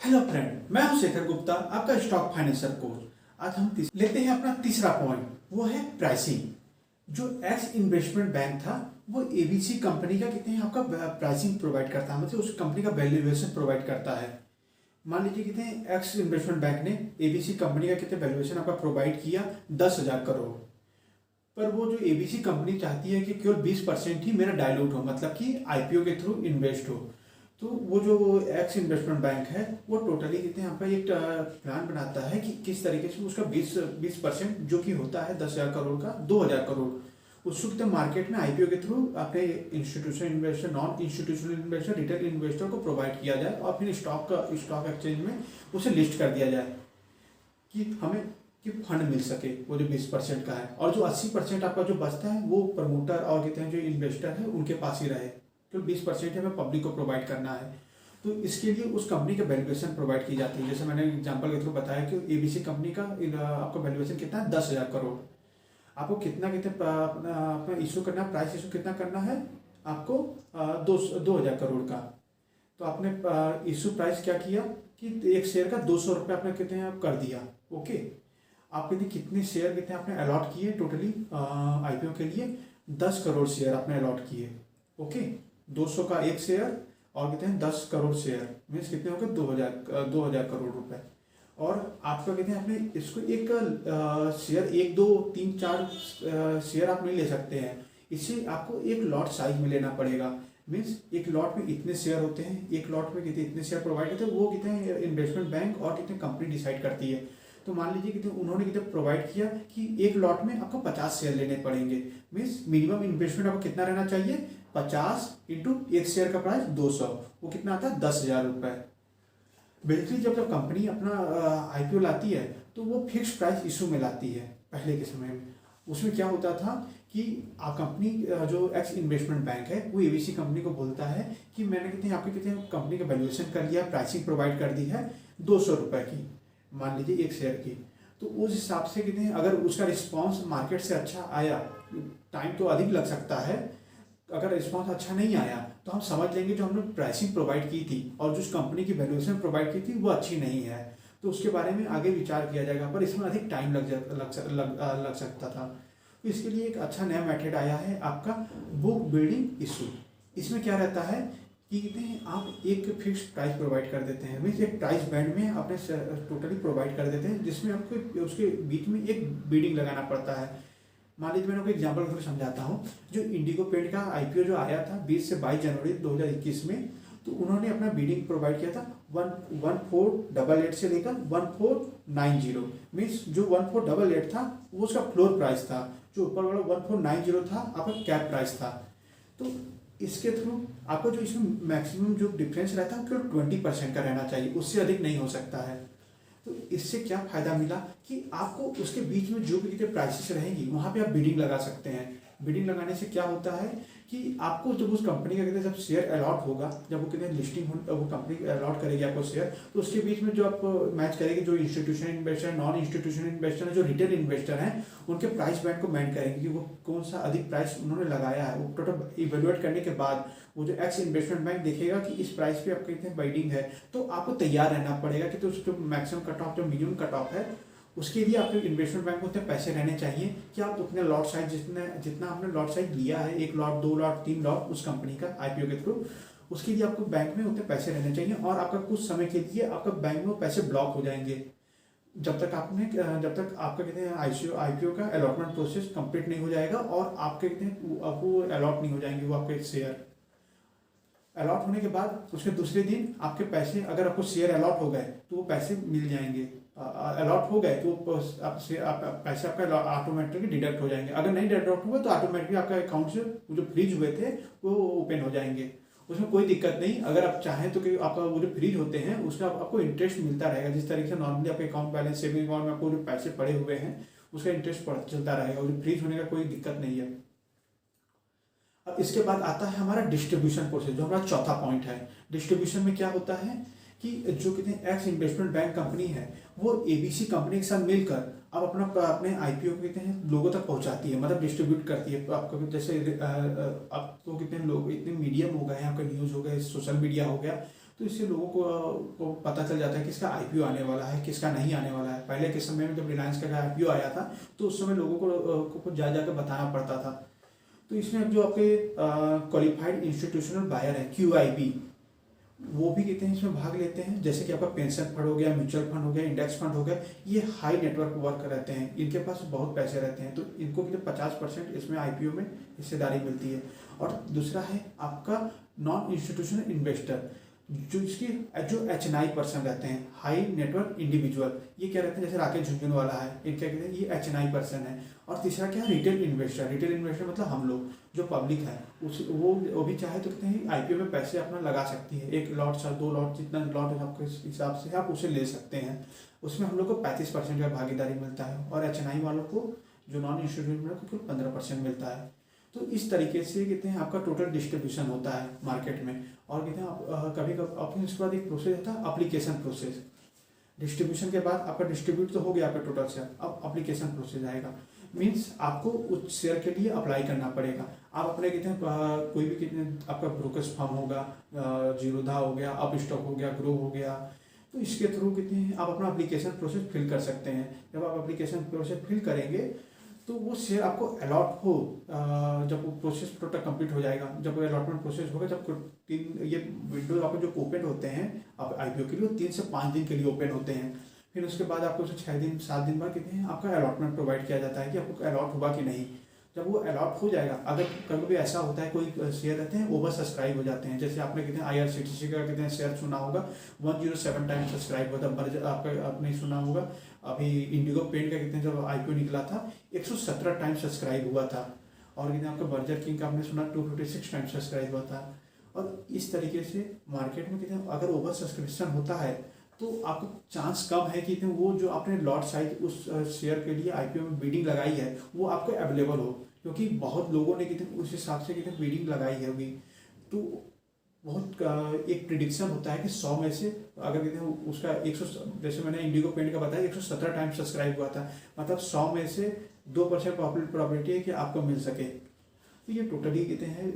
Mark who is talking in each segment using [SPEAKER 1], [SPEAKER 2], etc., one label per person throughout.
[SPEAKER 1] Hello friend, मैं हूं शेखर गुप्ता, आपका स्टॉक फाइनेंसर कोच। आज हम लेते हैं अपना तीसरा पॉइंट, वो है प्राइसिंग। जो एक्स इन्वेस्टमेंट बैंक था वो एबीसी कंपनी का कितने आपका प्राइसिंग प्रोवाइड करता है, मतलब उस कंपनी का वैल्यूएशन प्रोवाइड करता है। मान लीजिए कितने एक्स इन्वेस्टमेंट बैंक ने एबीसी कंपनी का कितने वैल्यूएशन आपका प्रोवाइड किया, 10,000 करोड़। पर वो जो एबीसी कंपनी चाहती है कि केवल 20% ही मेरा डायलूट हो, मतलब कि आईपीओ के थ्रू इन्वेस्ट हो। तो वो जो एक्स इन्वेस्टमेंट बैंक है वो टोटली कितने यहाँ पर एक प्लान बनाता है कि किस तरीके से उसका 20% जो कि होता है 10,000 करोड़ का 2,000 करोड़, उसको कितने मार्केट में आईपीओ के थ्रू अपने institutional investor, non institutional investor, retail investor को प्रोवाइड किया जाए और फिर स्टॉक एक्सचेंज में उसे लिस्ट कर दिया जाए कि हमें कि फंड मिल सके वो जो 20% का है। और जो 80% आपका जो बचता है वो प्रमोटर और कहते हैं जो इन्वेस्टर है उनके पास ही रहे, तो 20% हमें पब्लिक को प्रोवाइड करना है। तो इसके लिए उस कंपनी का वैल्यूएशन प्रोवाइड की जाती है। जैसे मैंने एग्जांपल के थ्रू बताया कि एबीसी कंपनी का आपका वैल्यूएशन कितना है, 10,000 करोड़। आपको कितना कितने अपना इशू करना है, प्राइस इशू कितना करना है आपको, 2,000 करोड़ का। तो आपने इशू प्राइस क्या किया कि एक शेयर का 200 रुपये आपने कितने आप कर दिया। ओके, आपके लिए कितने शेयर कितने आपने अलॉट किए टोटली आईपीओ के लिए, 10 करोड़ शेयर आपने अलॉट किए। ओके, 200 का एक शेयर और कितने हैं 10 करोड़ शेयर, मीन्स कितने हो गए 2,000 करोड़ रुपए। और आपका कहते हैं आपने इसको एक शेयर 1 2 3 4 शेयर आप नहीं ले सकते हैं, इसे आपको एक लॉट साइज में लेना पड़ेगा। मीन्स एक लॉट में इतने शेयर होते हैं, एक लॉट में कितने इतने शेयर प्रोवाइड होते हैं, वो कितने इन्वेस्टमेंट बैंक और कितने कंपनी डिसाइड करती है। तो मान लीजिए कितने उन्होंने कितने प्रोवाइड किया कि एक लॉट में आपको 50 शेयर लेने पड़ेंगे। मीन्स मिनिमम इन्वेस्टमेंट आपको कितना रहना चाहिए, 50 इंटू एक शेयर का प्राइस 200, वो कितना आता है 10,000 रुपये। बेसिकली जब कंपनी अपना आईपीओ लाती है तो वो फिक्स प्राइस इशू में लाती है। पहले के समय में उसमें क्या होता था कि कंपनी जो एक्स इन्वेस्टमेंट बैंक है वो एबीसी कंपनी को बोलता है कि मैंने कितने आपके कितने कंपनी का वैल्यूएशन कर लिया, प्राइसिंग प्रोवाइड कर दी है 200 रुपये की, मान लीजिए एक शेयर की। तो उस हिसाब से कितने अगर उसका रिस्पॉन्स मार्केट से अच्छा आया, टाइम तो अधिक लग सकता है, अगर रिस्पॉन्स अच्छा नहीं आया तो हम समझ लेंगे जो हमने प्राइसिंग प्रोवाइड की थी और जो कंपनी की वैल्यूएशन प्रोवाइड की थी वो अच्छी नहीं है, तो उसके बारे में आगे विचार किया जाएगा, पर इसमें अधिक टाइम लग सकता था। तो इसके लिए एक अच्छा नया मेथड आया है आपका बुक बिल्डिंग इशू। इसमें क्या रहता है कि कितने आप एक फिक्स प्राइस प्रोवाइड कर देते हैं, मीन्स एक प्राइस बैंड में अपने टोटली प्रोवाइड कर देते हैं, जिसमें आपको उसके बीच में एक बिडिंग लगाना पड़ता है। मान लीजिए मैं आपको एग्जाम्पल के थ्रू समझाता हूँ। जो इंडिगो पेंट का आईपीओ जो आया था 20 से 22 जनवरी 2021 में, तो उन्होंने अपना बिडिंग प्रोवाइड किया था 1488 से लेकर 1490, मीन्स जो 1488 था वो उसका फ्लोर प्राइस था, जो ऊपर वाला 1490 था आपका कैप प्राइस था। तो इसके थ्रू आपको जो इसमें मैक्सिमम जो डिफरेंस रहता है वो केवल 20% का रहना चाहिए, उससे अधिक नहीं हो सकता है। तो इससे क्या फायदा मिला कि आपको उसके बीच में जो भी कितने प्राइसेस रहेंगी वहां पे आप बिडिंग लगा सकते हैं। बिडिंग लगाने से क्या होता है कि आपको जब उस कंपनी का कहते हैं जब शेयर अलॉट होगा, जब वो कहते हैं लिस्टिंग वो कंपनी अलॉट करेगी आपको शेयर, तो उसके बीच में जो आप मैच करेंगे, जो institutional investor, non institutional investor, जो रिटेल इन्वेस्टर हैं, उनके प्राइस बैंड को मैंड करेंगे कि वो कौन सा अधिक प्राइस उन्होंने लगाया है। वो टोटल इवेल्युएट करने के बाद वो जो एक्स इन्वेस्टमेंट बैंक देखेगा कि इस प्राइस पे आपके कितने बाइडिंग है, तो आपको तैयार रहना पड़ेगा कि तो जो मैक्सिमम कट ऑफ, जो मिनिमम कट ऑफ है, उसके लिए आपके इन्वेस्टमेंट बैंक को उतने पैसे रहने चाहिए कि आप उतने लॉट साइज जितना आपने लॉट साइज लिया है, 1 लॉट 2 लॉट 3 लॉट उस कंपनी का आईपीओ के थ्रू, उसके लिए आपको बैंक में उतने पैसे रहने चाहिए। और आपका कुछ समय के लिए आपका बैंक में पैसे ब्लॉक हो जाएंगे जब तक आपका कहते हैं आईपीओ का अलॉटमेंट प्रोसेस कंप्लीट नहीं हो जाएगा और आपके कहते हैं आपको अलॉट नहीं हो जाएंगे वो आपके शेयर। अलॉट होने के बाद उसके दूसरे दिन आपके पैसे, अगर आपको शेयर अलॉट हो गए तो वो पैसे मिल जाएंगे। अलॉट हो गए तो पैसे आपका ऑटोमेटिकली डिडक्ट हो जाएंगे। अगर नहीं डिडक्ट होगा तो ऑटोमेटिकली आपका अकाउंट से जो फ्रीज हुए थे वो ओपन हो जाएंगे, उसमें कोई दिक्कत नहीं। अगर आप चाहें तो कि आपका वो जो फ्रीज होते हैं उसका आपको इंटरेस्ट मिलता रहेगा, जिस तरीके से नॉर्मली आपके अकाउंट बैलेंस, सेविंग अकाउंट में आपको जो पैसे पड़े हुए हैं उसका इंटरेस्ट चलता रहेगा, जो फ्रीज होने का कोई दिक्कत नहीं है। अब इसके बाद आता है हमारा डिस्ट्रीब्यूशन प्रोसेस, जो हमारा चौथा पॉइंट है। डिस्ट्रीब्यूशन में क्या होता है कि जो कितने एक्स इन्वेस्टमेंट बैंक कंपनी है वो एबीसी कंपनी के साथ मिलकर अब अपने आईपीओ को कहते हैं लोगों तक पहुंचाती है, मतलब डिस्ट्रीब्यूट करती है। आपको जैसे अब तो कितने लोग इतने मीडियम हो गए हैं, आपका न्यूज़ हो गया, सोशल मीडिया हो गया, तो इससे लोगों को पता चल जाता है किसका आईपीओ आने वाला है, किसका नहीं आने वाला है। पहले के समय में जब रिलायंस का आईपीओ आया था तो उस समय लोगों को जा जाकर बताना पड़ता था। तो इसमें जो आपके क्वालिफाइड इंस्टीट्यूशनल बायर है QIB, वो भी कहते हैं इसमें भाग लेते हैं। जैसे कि आपका पेंशन फंड हो गया, म्यूचुअल फंड हो गया, इंडेक्स फंड हो गया, ये हाई नेटवर्क वर्क रहते हैं, इनके पास बहुत पैसे रहते हैं, तो इनको भी 50% इसमें आईपीओ में हिस्सेदारी मिलती है। और दूसरा है आपका नॉन इंस्टीट्यूशनल इन्वेस्टर, जो HNI पर्सन रहते हैं, हाई नेटवर्क इंडिविजुअल। ये क्या रहते हैं, जैसे राकेश झुनझुनवाला है, इनका कहते हैं ये HNI पर्सन है। और तीसरा क्या है, रिटेल इन्वेस्टर। रिटेल इन्वेस्टर मतलब हम लोग जो पब्लिक है, उस वो भी चाहे तो कहते हैं आईपीओ में पैसे अपना लगा सकती है। 1 लॉट से 2 लॉट, जितना लॉट आपके हिसाब से आप उसे ले सकते हैं। उसमें हम लोग को 35% का भागीदारी मिलता है, और HNI वालों को, जो नॉन इंस्टीट्यूशनल को 15% मिलता है। तो इस तरीके से कहते हैं आपका टोटल डिस्ट्रीब्यूशन होता है मार्केट में। और कहते हैं आप कभी कभी उसके बाद एक प्रोसेस होता है एप्लीकेशन प्रोसेस। डिस्ट्रीब्यूशन के बाद आपका डिस्ट्रीब्यूट तो हो गया आपका टोटल शेयर, अब एप्लीकेशन प्रोसेस आएगा। मीन्स आपको उस शेयर के लिए अप्लाई करना पड़ेगा। आप अपने कहते हैं कोई भी कितने आपका ब्रोकर्स फर्म होगा, जीरोधा हो गया, अप स्टॉक हो गया, ग्रो हो गया, तो इसके थ्रू कहते हैं आप अपना एप्लीकेशन प्रोसेस फिल कर सकते हैं। जब आप एप्लीकेशन प्रोसेस फिल करेंगे तो वो शेयर आपको अलॉट हो, जब वो प्रोसेस टोटल कंप्लीट हो जाएगा, जब अलॉटमेंट प्रोसेस होगा, जब 3 ये विंडो आपको जो ओपन होते हैं आप आईपीओ के लिए, 3 से 5 दिन के लिए ओपन होते हैं। फिर उसके बाद आपको उसे 6 दिन 7 दिन बाद कहते हैं आपका अलॉटमेंट प्रोवाइड किया जाता है कि आपको अलॉट हुआ कि नहीं। जब वो अलॉट हो जाएगा, अगर कभी भी ऐसा होता है कोई शेयर रहते हैं ओवर सब्सक्राइब हो जाते हैं, जैसे आपने कहते हैं IRCTC का कहते हैं शेयर सुना होगा 107 टाइम सब्सक्राइब होता है, आपका आपने सुना होगा अभी इंडिगो पेंट का कहते हैं जब आईपीओ निकला था 117 टाइम सब्सक्राइब हुआ था। और कहते हैं आपका बर्जर किंग का आपने सुना 256 टाइम सब्सक्राइब हुआ था। और इस तरीके से मार्केट में कहते हैं अगर ओवर सब्सक्रिप्शन होता है तो आपको चांस कम है कि वो जो आपने लॉट साइज उस शेयर के लिए आईपीओ में बीडिंग लगाई है वो आपको अवेलेबल हो, क्योंकि बहुत लोगों ने कहते उस हिसाब से कहते बीडिंग लगाई है होगी। तो बहुत एक प्रिडिक्शन होता है कि 100 में से अगर कहते हैं उसका 100, जैसे मैंने इंडिगो पेंट का बताया 117 टाइम सब्सक्राइब हुआ था, मतलब 100 में से 2% प्रोबेबिलिटी है कि आपको मिल सके। तो ये टोटली कहते हैं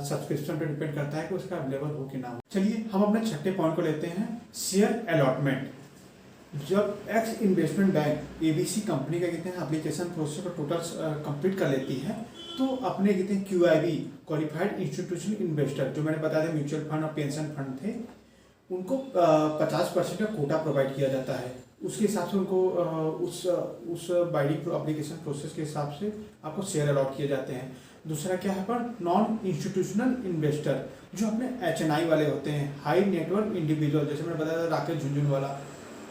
[SPEAKER 1] सब्सक्रिप्शन पर डिपेंड करता है कि उसका अवेलेबल हो कि ना हो। चलिए हम अपने छठे पॉइंट को लेते हैं, शेयर अलॉटमेंट। जब x investment bank ABC company का कहते हैं एप्लीकेशन प्रोसेस को टोटल कंप्लीट कर लेती है, तो अपने कहते हैं QIB क्वालिफाइड इंस्टीट्यूशनल इन्वेस्टर, जो मैंने बताया था म्यूचुअल फंड और पेंशन फंड थे, उनको 50% का कोटा प्रोवाइड किया जाता है। उसके हिसाब से उनको उस बाइडिंग एप्लीकेशन प्रोसेस के हिसाब से आपको शेयर अलॉट किए जाते हैं। दूसरा क्या है पर नॉन इंस्टीट्यूशनल इन्वेस्टर, जो अपने HNI वाले होते हैं, हाई नेटवर्क इंडिविजुअल, जैसे मैंने बताया था राकेश झुनझुनवाला,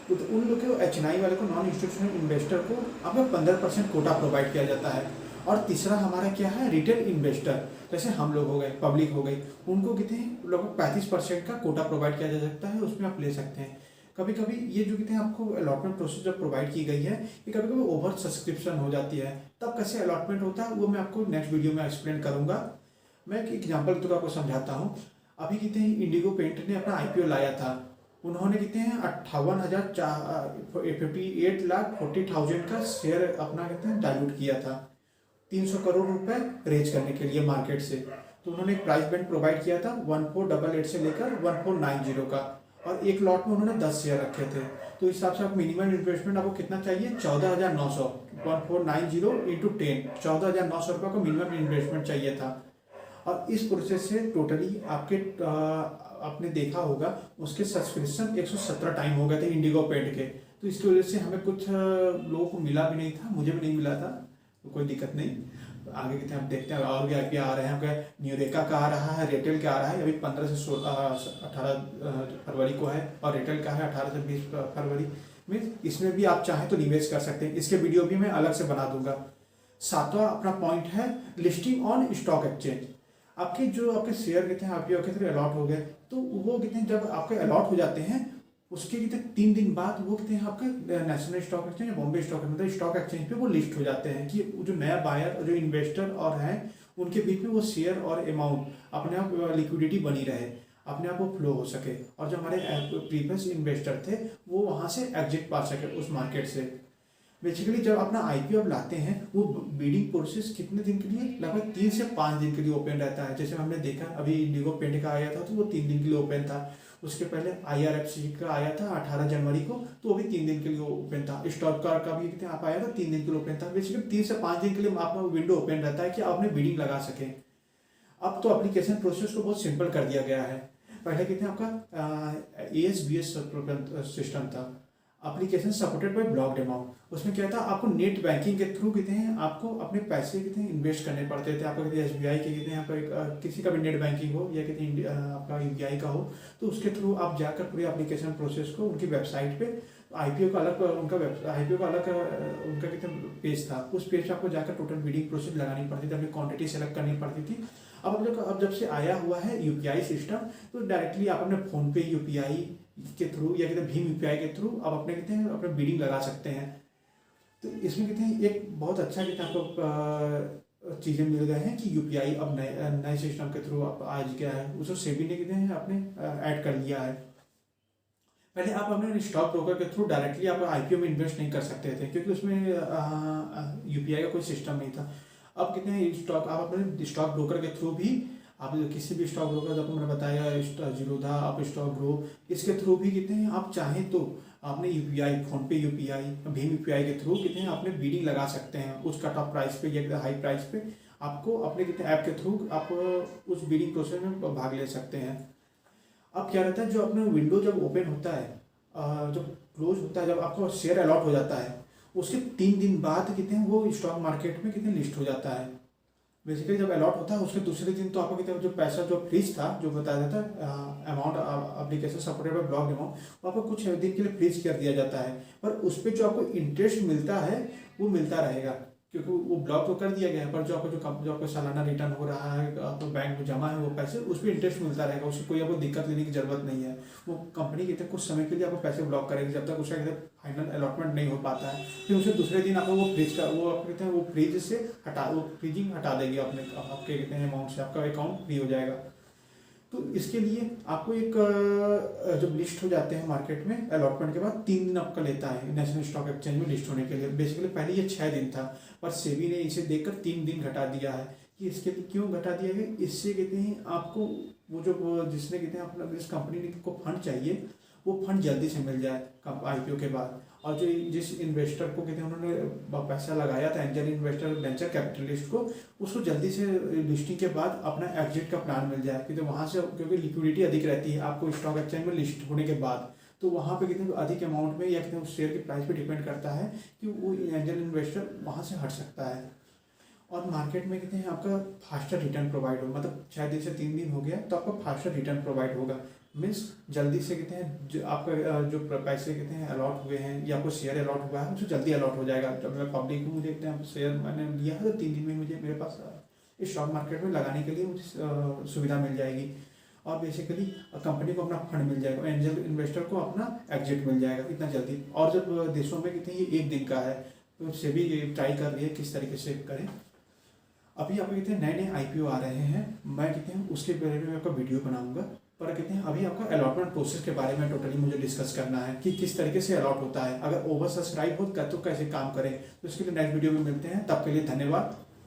[SPEAKER 1] तो उन लोग को HNI वाले को, नॉन इंस्टीट्यूशनल इन्वेस्टर को आपको 15% कोटा प्रोवाइड किया जाता है। और तीसरा हमारा क्या है, रिटेल इन्वेस्टर, जैसे हम लोग हो गए, पब्लिक हो गई, उनको कहते हैं लगभग 35% का कोटा प्रोवाइड किया जा सकता है, उसमें आप ले सकते हैं। कभी कभी ये जो कहते हैं आपको अलॉटमेंट प्रोसेस जब प्रोवाइड की गई है, ये कभी कभी ओवर सब्सक्रिप्शन हो जाती है, तब कैसे अलॉटमेंट होता है वो मैं आपको नेक्स्ट वीडियो में एक्सप्लेन करूंगा। मैं एक एग्जाम्पल के थ्रू आपको समझाता हूँ। अभी कहते हैं इंडिगो पेंट ने अपना IPO लाया था, उन्होंने कहते हैं 58,40,000 का शेयर अपना कहते हैं डाइल्यूट किया था 300 करोड़ रुपए रेज करने के लिए मार्केट से। तो उन्होंने एक प्राइस बैंड प्रोवाइड किया था 1488 से लेकर 1490 का, और एक लॉट में उन्होंने 10 शेयर रखे थे। तो इस हिसाब से आप मिनिमम इन्वेस्टमेंट आपको कितना चाहिए, 14,900, 1490 इंटू 10, 14,900 रुपये को मिनिमम इन्वेस्टमेंट चाहिए था। और इस प्रोसेस से टोटली आपने देखा होगा उसके सब्सक्रिप्शन 117 टाइम हो गए थे इंडिगो पेंट के। तो इसकी वजह से हमें कुछ लोगों को मिला भी नहीं था, मुझे भी नहीं मिला था, तो कोई दिक्कत नहीं। आगे के हम देखते हैं और भी IPO आ रहे हैं, न्यूरेका का आ रहा है, रेटेल का आ रहा है, अभी 15 से 18 फरवरी को है, और रेटेल का है 18 से 20 फरवरी में। इसमें भी आप चाहें तो निवेश कर सकते हैं, इसके वीडियो भी मैं अलग से बना दूंगा। सातवां अपना पॉइंट है लिस्टिंग ऑन स्टॉक एक्सचेंज। आपके जो आपके शेयर कहते हैं IPO के थ्रू अलॉट हो गए, तो वो कहते हैं जब आपके अलॉट हो जाते हैं उसके कहते हैं 3 दिन बाद वो कहते हैं आपके नेशनल स्टॉक एक्सचेंज या बॉम्बे स्टॉक मतलब स्टॉक एक्सचेंज पे वो लिस्ट हो जाते हैं कि जो नया बायर और जो इन्वेस्टर और हैं उनके बीच में वो शेयर और अमाउंट अपने आप लिक्विडिटी बनी रहे, अपने आप वो फ्लो हो सके, और जो हमारे प्रीवियस इन्वेस्टर थे वो वहाँ से एग्जिट पा सके उस मार्केट से। बेसिकली जब अपना IPO आप लाते हैं वो बीडिंग प्रोसेस कितने दिन के लिए, लगभग 3 से 5 दिन के लिए ओपन रहता है। जैसे हमने देखा अभी इंडिगो पेंट का आया था तो वो 3 दिन के लिए ओपन था। उसके पहले IRFC का आया था 18 जनवरी को, तो वो भी 3 दिन के लिए ओपन था। स्टॉक का भी कितने आप आया था 3 दिन के लिए ओपन था। बेसिकली 3 से 5 दिन के लिए आपका विंडो ओपन रहता है कि आप अपने बिडिंग लगा सकें। अब तो एप्लीकेशन प्रोसेस को बहुत सिंपल कर दिया गया है। पहले कितने आपका ASBS सिस्टम था, application supported by block demo. उसमें क्या था, आपको नेट बैंकिंग के थ्रू कितने हैं आपको अपने पैसे कितने इन्वेस्ट करने पड़ते थे। आपका कितने SBI के कितने यहाँ पर किसी का भी नेट बैंकिंग हो या कितने आपका UPI का हो, तो उसके थ्रू आप जाकर पूरी एप्लीकेशन प्रोसेस को उनकी वेबसाइट पे IPO का अलग उनका कितने पेज था, उस पेज पे आपको जाकर टोटल बिडिंग प्रोसेस लगानी पड़ती थी, अपनी क्वांटिटी सेलेक्ट करनी पड़ती थी। अब जब से आया हुआ है UPI सिस्टम, तो डायरेक्टली आप अपने फोन पे UPI के थ्रू या कितने भीम UPI के थ्रू आप अपने बिडिंग लगा सकते हैं। तो इसमें कितने एक बहुत अच्छा कितने आपको चीज़ें मिल गए हैं कि UPI अब नए सिस्टम के थ्रू आप आज क्या है उसको सेबी ने कितने आपने ऐड कर लिया है। पहले आप अपने स्टॉक ब्रोकर के थ्रू डायरेक्टली आप IPO में इन्वेस्ट नहीं कर सकते थे, क्योंकि उसमें UPI का कोई सिस्टम नहीं था। अब कितने स्टॉक आप अपने स्टॉक ब्रोकर के थ्रू भी आप किसी भी स्टॉक ब्रोकर, आपको मैंने बताया जीरोधा, आप स्टॉक ग्रो, इसके थ्रू भी कितने हैं आप चाहें तो आपने UPI, फोन पे UPI, भीम UPI के थ्रू कितने आपने बिडिंग लगा सकते हैं उस कट ऑफ प्राइस पे या हाई प्राइस पे। आपको अपने कितने ऐप के थ्रू आप उस बिडिंग प्रोसेस में भाग ले सकते हैं। अब क्या रहता है, जो अपना विंडो जब ओपन होता है, जब क्लोज होता है, जब आपको शेयर अलॉट हो जाता है, उसके 3 दिन बाद कितने वो स्टॉक मार्केट में कितने लिस्ट हो जाता है। बेसिकली जब अलॉट होता है उसके दूसरे दिन तो आपको कितने जो पैसा जो फ्रीज था, जो बताया जाता है amount application supported by block amount, वो आपको कुछ दिन के लिए फ्रीज कर दिया जाता है, पर उस पर जो आपको इंटरेस्ट मिलता है वो मिलता रहेगा, क्योंकि वो ब्लॉक तो कर दिया गया है। पर जो आपको सालाना रिटर्न हो रहा है, आपको बैंक में जमा है वो पैसे, उस पर इंटरेस्ट मिलता रहेगा, उसकी कोई आपको दिक्कत लेने की जरूरत नहीं है। वो कंपनी कहते हैं कुछ समय के लिए आपको पैसे ब्लॉक करेगी जब तक उसका फाइनल अलॉटमेंट नहीं हो पाता है। फिर उसे दूसरे दिन आपको वो फ्रीज का वो कहते हैं वो फ्रीज से वो फ्रीजिंग हटा देगी अपने आपके कितने अमाउंट से, आपका अकाउंट फ्री हो जाएगा। तो इसके लिए आपको एक जब लिस्ट हो जाते हैं मार्केट में अलॉटमेंट के बाद 3 दिन आपका लेता है नेशनल स्टॉक एक्सचेंज में लिस्ट होने के लिए। बेसिकली पहले ये 6 दिन था, पर सेबी ने इसे देखकर 3 दिन घटा दिया है। कि इसके लिए क्यों घटा दिया गया, इससे कहते हैं आपको वो जो जिसने कहते हैं अपना जिस कंपनी को फंड चाहिए वो फंड जल्दी से मिल जाए IPO के बाद। और जो जिस इन्वेस्टर को कहते हैं उन्होंने पैसा लगाया था, एंजल इन्वेस्टर वेंचर कैपिटलिस्ट को, उसको जल्दी से लिस्टिंग के बाद अपना एग्जिट का प्लान मिल जाए, क्योंकि वहाँ से क्योंकि लिक्विडिटी अधिक रहती है आपको स्टॉक एक्सचेंज में लिस्ट होने के बाद, तो वहाँ पे कितने अधिक अमाउंट में या कितने उस शेयर की प्राइस पे डिपेंड करता है कि वो एंजल इन्वेस्टर वहाँ से हट सकता है। और मार्केट में कहते हैं आपका फास्टर रिटर्न प्रोवाइड हो, मतलब 6 दिन से 3 दिन हो गया तो आपका फास्टर रिटर्न प्रोवाइड होगा। मीन्स जल्दी से कहते हैं जो आपका जो पैसे कहते हैं अलॉट हुए हैं या आपको शेयर अलॉट हुआ है उसको जल्दी अलॉट हो जाएगा। जब मैं पब्लिक हूँ, मुझे कहते हैं शेयर मैंने लिया है तो 3 दिन में मुझे मेरे पास इस स्टॉक मार्केट में लगाने के लिए मुझे सुविधा मिल जाएगी। और बेसिकली कंपनी को अपना फंड मिल जाएगा, एंजल इन्वेस्टर को अपना एग्जिट मिल जाएगा इतना जल्दी। और जब देशों में कहते हैं ये 1 दिन का है, तो सेबी ट्राई कर रही है किस तरीके से करें। अभी आपको कहते हैं नए IPO आ रहे हैं, मैं कहते हैं उसके बारे में आपका वीडियो बनाऊंगा। पर कहते हैं अभी आपका अलॉटमेंट प्रोसेस के बारे में टोटली मुझे डिस्कस करना है कि किस तरीके से अलॉट होता है, अगर ओवर सब्सक्राइब हो तो कैसे काम करें। तो इसके लिए नेक्स्ट वीडियो में मिलते हैं, तब के लिए धन्यवाद।